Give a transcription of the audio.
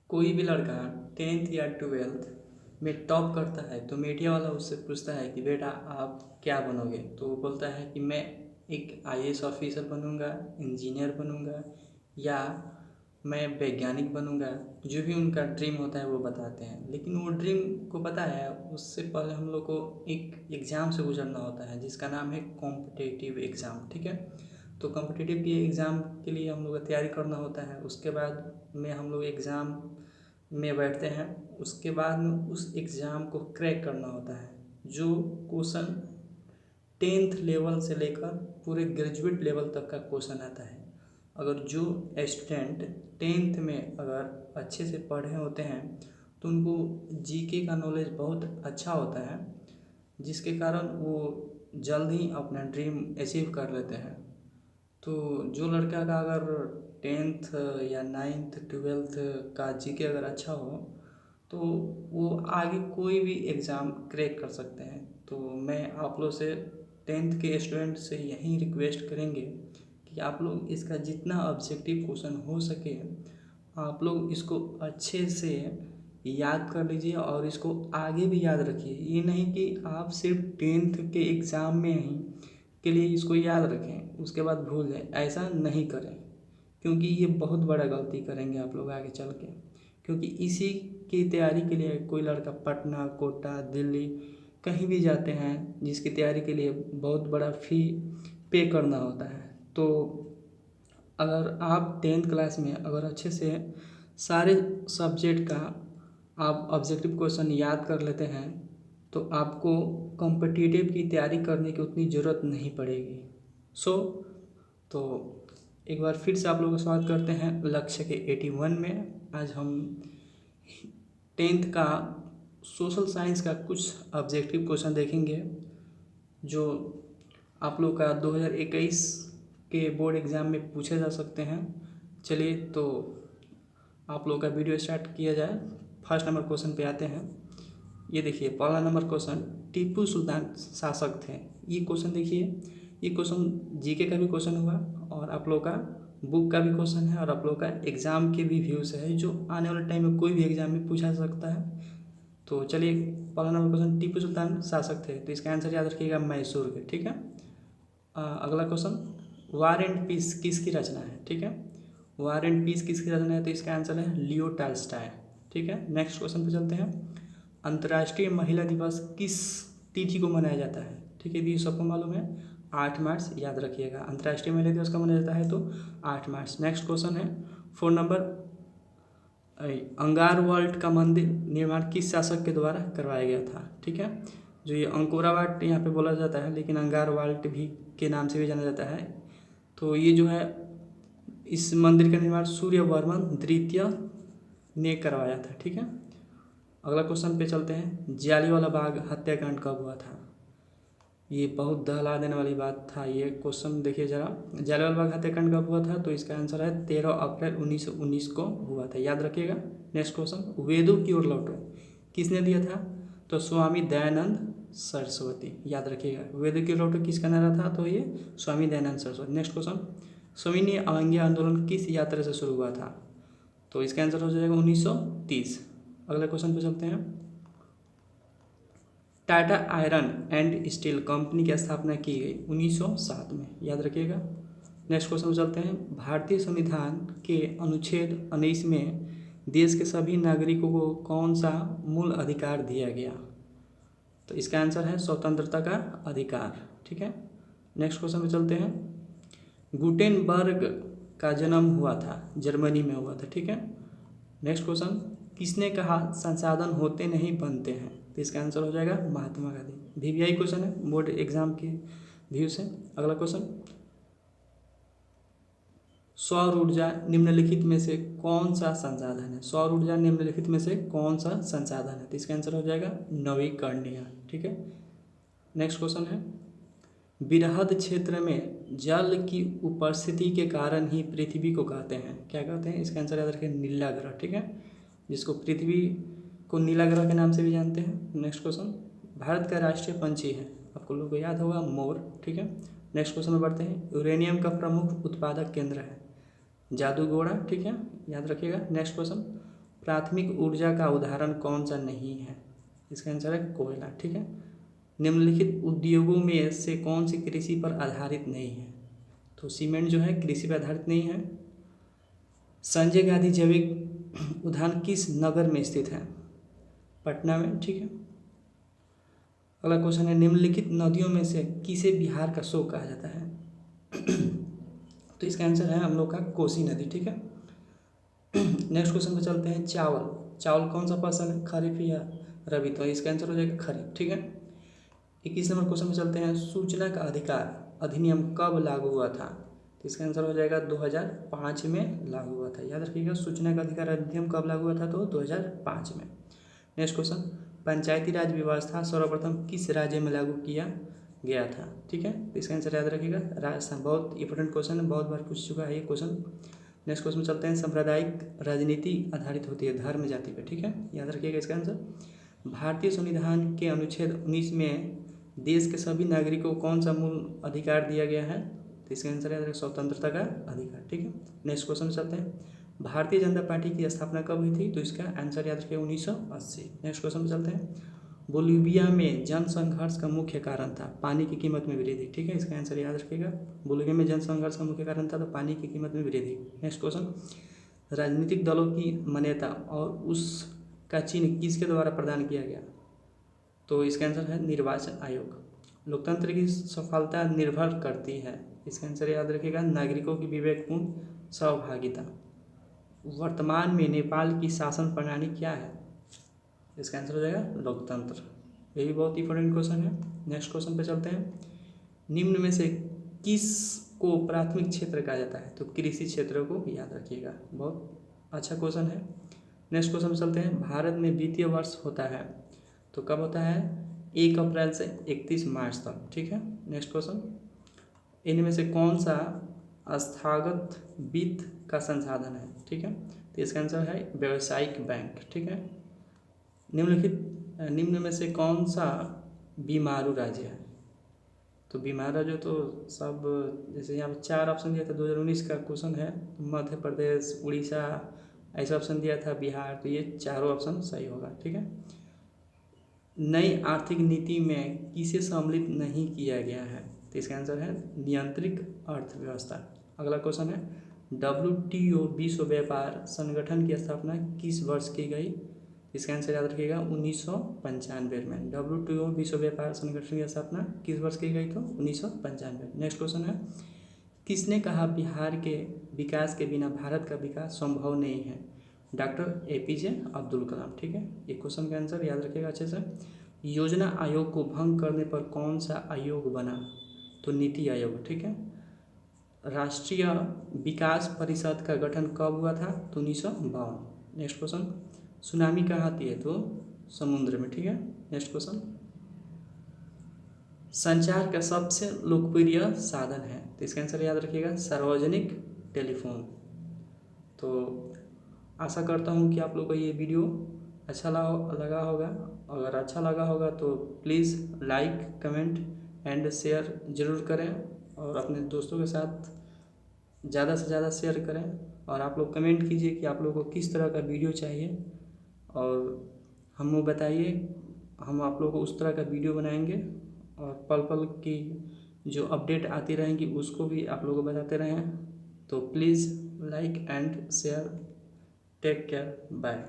कोई भी लड़का 10th या 12th में टॉप करता है तो मीडिया वाला उससे पूछता है कि बेटा आप क्या बनोगे, तो वो बोलता है कि मैं एक आईएएस ऑफिसर बनूंगा, इंजीनियर बनूंगा, या मैं वैज्ञानिक बनूंगा। जो भी उनका ड्रीम होता है वो बताते हैं, लेकिन वो ड्रीम को पता है उससे पहले हम लोग को एक एग्ज़ाम से गुजरना होता है जिसका नाम है कॉम्पिटिटिव एग्ज़ाम। ठीक है, तो कॉम्पिटिटिव के एग्ज़ाम के लिए हम लोग को तैयारी करना होता है। उसके बाद में हम लोग एग्ज़ाम में बैठते हैं। उसके बाद में उस एग्ज़ाम को क्रैक करना होता है। जो क्वेश्चन 10th लेवल से लेकर पूरे ग्रेजुएट लेवल तक का क्वेश्चन आता है, अगर जो स्टूडेंट 10th में अगर अच्छे से पढ़े होते हैं तो उनको जीके का नॉलेज बहुत अच्छा होता है, जिसके कारण वो जल्द ही अपना ड्रीम अचीव कर लेते हैं। तो जो लड़का का अगर 10th या 9th 12th का जीके अगर अच्छा हो तो वो आगे कोई भी एग्ज़ाम क्रैक कर सकते हैं। तो मैं आप लोग से 10th के स्टूडेंट से यही रिक्वेस्ट करेंगे कि आप लोग इसका जितना ऑब्जेक्टिव क्वेश्चन हो सके आप लोग इसको अच्छे से याद कर लीजिए और इसको आगे भी याद रखिए। ये नहीं कि आप सिर्फ 10th के एग्ज़ाम में ही के लिए इसको याद रखें उसके बाद भूल जाएं, ऐसा नहीं करें, क्योंकि ये बहुत बड़ा गलती करेंगे आप लोग आगे चल के। क्योंकि इसी की तैयारी के लिए कोई लड़का पटना, कोटा, दिल्ली कहीं भी जाते हैं जिसकी तैयारी के लिए बहुत बड़ा फ़ी पे करना होता है। तो अगर आप 10th क्लास में अगर अच्छे से सारे सब्जेक्ट का आप ऑब्जेक्टिव क्वेश्चन याद कर लेते हैं तो आपको कॉम्पिटिटिव की तैयारी करने की उतनी ज़रूरत नहीं पड़ेगी। सो तो एक बार फिर से आप लोगों का स्वागत करते हैं लक्ष्य के 81 में। आज हम 10th का सोशल साइंस का कुछ ऑब्जेक्टिव क्वेश्चन देखेंगे जो आप लोग का 2021 के बोर्ड एग्ज़ाम में पूछे जा सकते हैं। चलिए तो आप लोग का वीडियो स्टार्ट किया जाए। फर्स्ट नंबर क्वेश्चन पे आते हैं। ये देखिए पहला नंबर क्वेश्चन, टीपू सुल्तान शासक थे। ये क्वेश्चन देखिए, ये क्वेश्चन जीके का भी क्वेश्चन हुआ और आप लोग का बुक का भी क्वेश्चन है और आप लोग का एग्ज़ाम के भी व्यूज़ है जो आने वाले टाइम में कोई भी एग्ज़ाम में पूछा जा सकता है। तो चलिए पहला नंबर क्वेश्चन, टीपू सुल्तान शासक थे तो इसका आंसर याद रखिएगा मैसूर के। ठीक है, अगला क्वेश्चन, वार एंड पीस किसकी रचना है। ठीक है, वार एंड पीस किसकी रचना है तो इसका आंसर है लियो टॉल्स्टॉय। ठीक है, नेक्स्ट क्वेश्चन पे चलते हैं। अंतर्राष्ट्रीय महिला दिवस किस तिथि को मनाया जाता है। ठीक है, ये सबको मालूम है, 8 मार्च याद रखिएगा। अंतर्राष्ट्रीय महिला दिवस कब मनाया जाता है तो 8 मार्च। नेक्स्ट क्वेश्चन है 4 नंबर, अंगार वाल्ट का मंदिर निर्माण किस शासक के द्वारा करवाया गया था। ठीक है, जो ये अंकोरा वाट यहाँ पे बोला जाता है लेकिन अंगार वाल्ट भी के नाम से भी जाना जाता है। तो ये जो है इस मंदिर का निर्माण सूर्यवर्मन द्वितीय ने करवाया था। ठीक है, अगला क्वेश्चन पे चलते हैं, जालियांवाला बाग हत्याकांड कब हुआ था। ये बहुत दहला देने वाली बात था ये क्वेश्चन। देखिए जरा, जालियांवाला बाग हत्याकांड कब हुआ था तो इसका आंसर है 13 अप्रैल 1919 को हुआ था, याद रखिएगा। नेक्स्ट क्वेश्चन, वेदों की ओर लौटो किसने दिया था तो स्वामी दयानंद सरस्वती, याद रखिएगा। वेदों की ओर लौटो किसका नारा था तो ये स्वामी दयानंद सरस्वती। नेक्स्ट क्वेश्चन, सविनय अवज्ञा आंदोलन किस यात्रा से शुरू हुआ था तो इसका आंसर हो जाएगा 1930। अगले क्वेश्चन पे चलते हैं, Tata iron and steel company की स्थापना की गई 1907 में, याद रखिएगा। नेक्स्ट क्वेश्चन पे चलते हैं, भारतीय संविधान के अनुच्छेद 19 में देश के सभी नागरिकों को कौन सा मूल अधिकार दिया गया तो इसका आंसर है स्वतंत्रता का अधिकार। ठीक है, नेक्स्ट क्वेश्चन पे चलते हैं, गुटेनबर्ग का जन्म हुआ था जर्मनी में हुआ था। ठीक है, नेक्स्ट क्वेश्चन, किसने कहा संसाधन होते नहीं बनते हैं तो इसका आंसर हो जाएगा महात्मा गांधी। वीवीआई क्वेश्चन है बोर्ड एग्जाम के व्यू से। अगला क्वेश्चन, सौर ऊर्जा निम्नलिखित में से कौन सा संसाधन है। सौर ऊर्जा निम्नलिखित में से कौन सा संसाधन है तो इसका आंसर हो जाएगा नवीकरणीय। ठीक है, नेक्स्ट क्वेश्चन है, बृहद क्षेत्र में जल की उपस्थिति के कारण ही पृथ्वी को कहते हैं, क्या कहते हैं इसका आंसर याद रखें नीला ग्रह। ठीक है, जिसको पृथ्वी को नीला ग्रह के नाम से भी जानते हैं। नेक्स्ट क्वेश्चन, भारत का राष्ट्रीय पंछी है आपको लोगों को याद होगा मोर। ठीक है, नेक्स्ट क्वेश्चन में बढ़ते हैं, यूरेनियम का प्रमुख उत्पादक केंद्र है जादूगोड़ा। ठीक है, याद रखिएगा। नेक्स्ट क्वेश्चन, प्राथमिक ऊर्जा का उदाहरण कौन सा नहीं है? इसका आंसर है कोयला। ठीक है। निम्नलिखित उद्योगों में से कौन सी कृषि पर आधारित नहीं है? तो सीमेंट जो है कृषि पर आधारित नहीं है। संजय गांधी जैविक उद्यान किस नगर में स्थित है? पटना में। ठीक है। अगला क्वेश्चन है, निम्नलिखित नदियों में से किसे बिहार का शोक कहा जाता है? तो इसका आंसर है हम लोग का कोसी नदी। ठीक है। नेक्स्ट क्वेश्चन पे चलते हैं, चावल। चावल कौन सा फसल है, खरीफ या रबी? तो इसका आंसर हो जाएगा खरीफ। ठीक है। 21 नंबर क्वेश्चन पे चलते हैं, सूचना का अधिकार अधिनियम कब लागू हुआ था? तो इसका आंसर हो जाएगा 2005 में लागू हुआ था। याद रखिएगा, सूचना का अधिकार अधिनियम कब लागू हुआ था? तो 2005 में। नेक्स्ट क्वेश्चन, पंचायती राज व्यवस्था सर्वप्रथम किस राज्य में लागू किया गया था? ठीक है। तो इसका आंसर याद रखिएगा राजस्थान। बहुत इंपॉर्टेंट क्वेश्चन है, बहुत बार पूछ चुका है ये क्वेश्चन। नेक्स्ट क्वेश्चन चलते हैं, सांप्रदायिक राजनीति आधारित होती है धर्म जाति पे। ठीक है। याद रखिएगा इसका आंसर। भारतीय संविधान के अनुच्छेद 19 में देश के सभी नागरिकों को कौन सा मूल अधिकार दिया गया है? तो इसका आंसर है स्वतंत्रता का अधिकार। ठीक है। नेक्स्ट क्वेश्चन चलते हैं, भारतीय जनता पार्टी की स्थापना कब हुई थी? तो इसका आंसर याद रखिए 1980। नेक्स्ट क्वेश्चन चलते हैं, बोलीविया में जनसंघर्ष का मुख्य कारण था पानी की कीमत में वृद्धि। ठीक है। इसका आंसर याद रखिएगा, बोलीविया में जनसंघर्ष का मुख्य कारण था तो पानी की कीमत में वृद्धि। नेक्स्ट क्वेश्चन, राजनीतिक दलों की मान्यता और उसका चिन्ह किसके द्वारा प्रदान किया गया? तो इसका आंसर है निर्वाचन आयोग। लोकतंत्र की सफलता निर्भर करती है, इसका आंसर याद रखिएगा नागरिकों की विवेकपूर्ण सहभागिता। वर्तमान में नेपाल की शासन प्रणाली क्या है? इसका आंसर हो जाएगा लोकतंत्र। ये भी बहुत इंपॉर्टेंट क्वेश्चन है। नेक्स्ट क्वेश्चन पे चलते हैं, निम्न में से किस को प्राथमिक क्षेत्र कहा जाता है? तो कृषि क्षेत्र को याद रखिएगा, बहुत अच्छा क्वेश्चन है। नेक्स्ट क्वेश्चन पे चलते हैं, भारत में वित्तीय वर्ष होता है तो कब होता है? 1 अप्रैल से 31 मार्च तक। ठीक है। नेक्स्ट क्वेश्चन, इनमें से कौन सा संस्थागत वित्त का संसाधन है? ठीक है। तो इसका आंसर है व्यावसायिक बैंक। ठीक है। निम्न में से कौन सा बीमारू राज्य है? तो बीमारू राज्य तो सब, जैसे यहाँ पर 4 ऑप्शन दिया था, 2019 का क्वेश्चन है। मध्य प्रदेश, उड़ीसा, ऐसा ऑप्शन दिया था, बिहार। तो ये चारों ऑप्शन सही होगा। ठीक है। नई आर्थिक नीति में किसे सम्मिलित नहीं किया गया है? तो इसका आंसर है नियंत्रित अर्थव्यवस्था। अगला क्वेश्चन है, WTO विश्व व्यापार संगठन की स्थापना किस वर्ष की गई? इसका आंसर याद रखिएगा 1995 में। WTO विश्व व्यापार संगठन की स्थापना किस वर्ष की गई? तो 1995। नेक्स्ट क्वेश्चन है, किसने कहा बिहार के विकास के बिना भारत का विकास संभव नहीं है? Doctor APJ Abdul Kalam. ठीक है। ये क्वेश्चन का आंसर याद रखिएगा अच्छे से। योजना आयोग को भंग करने पर कौन सा आयोग बना? तो नीति आयोग। ठीक है। राष्ट्रीय विकास परिषद का गठन कब हुआ था? तो 1952। नेक्स्ट क्वेश्चन, सुनामी कहाँ आती है? तो समुद्र में। ठीक है। नेक्स्ट क्वेश्चन, संचार का सबसे लोकप्रिय साधन है? तो इसका आंसर याद रखिएगा सार्वजनिक टेलीफोन। तो आशा करता हूँ कि आप लोगों को ये वीडियो अच्छा लगा होगा। अगर अच्छा लगा होगा तो please like, comment and share ज़रूर करें और अपने दोस्तों के साथ ज़्यादा से ज़्यादा शेयर करें। और आप लोग कमेंट कीजिए कि आप लोगों को किस तरह का वीडियो चाहिए और हमें बताइए, हम आप लोगों को उस तरह का वीडियो बनाएंगे और पल पल की जो अपडेट आती रहेंगी उसको भी आप लोगों को बताते रहें। तो please like and share. Take care, bye.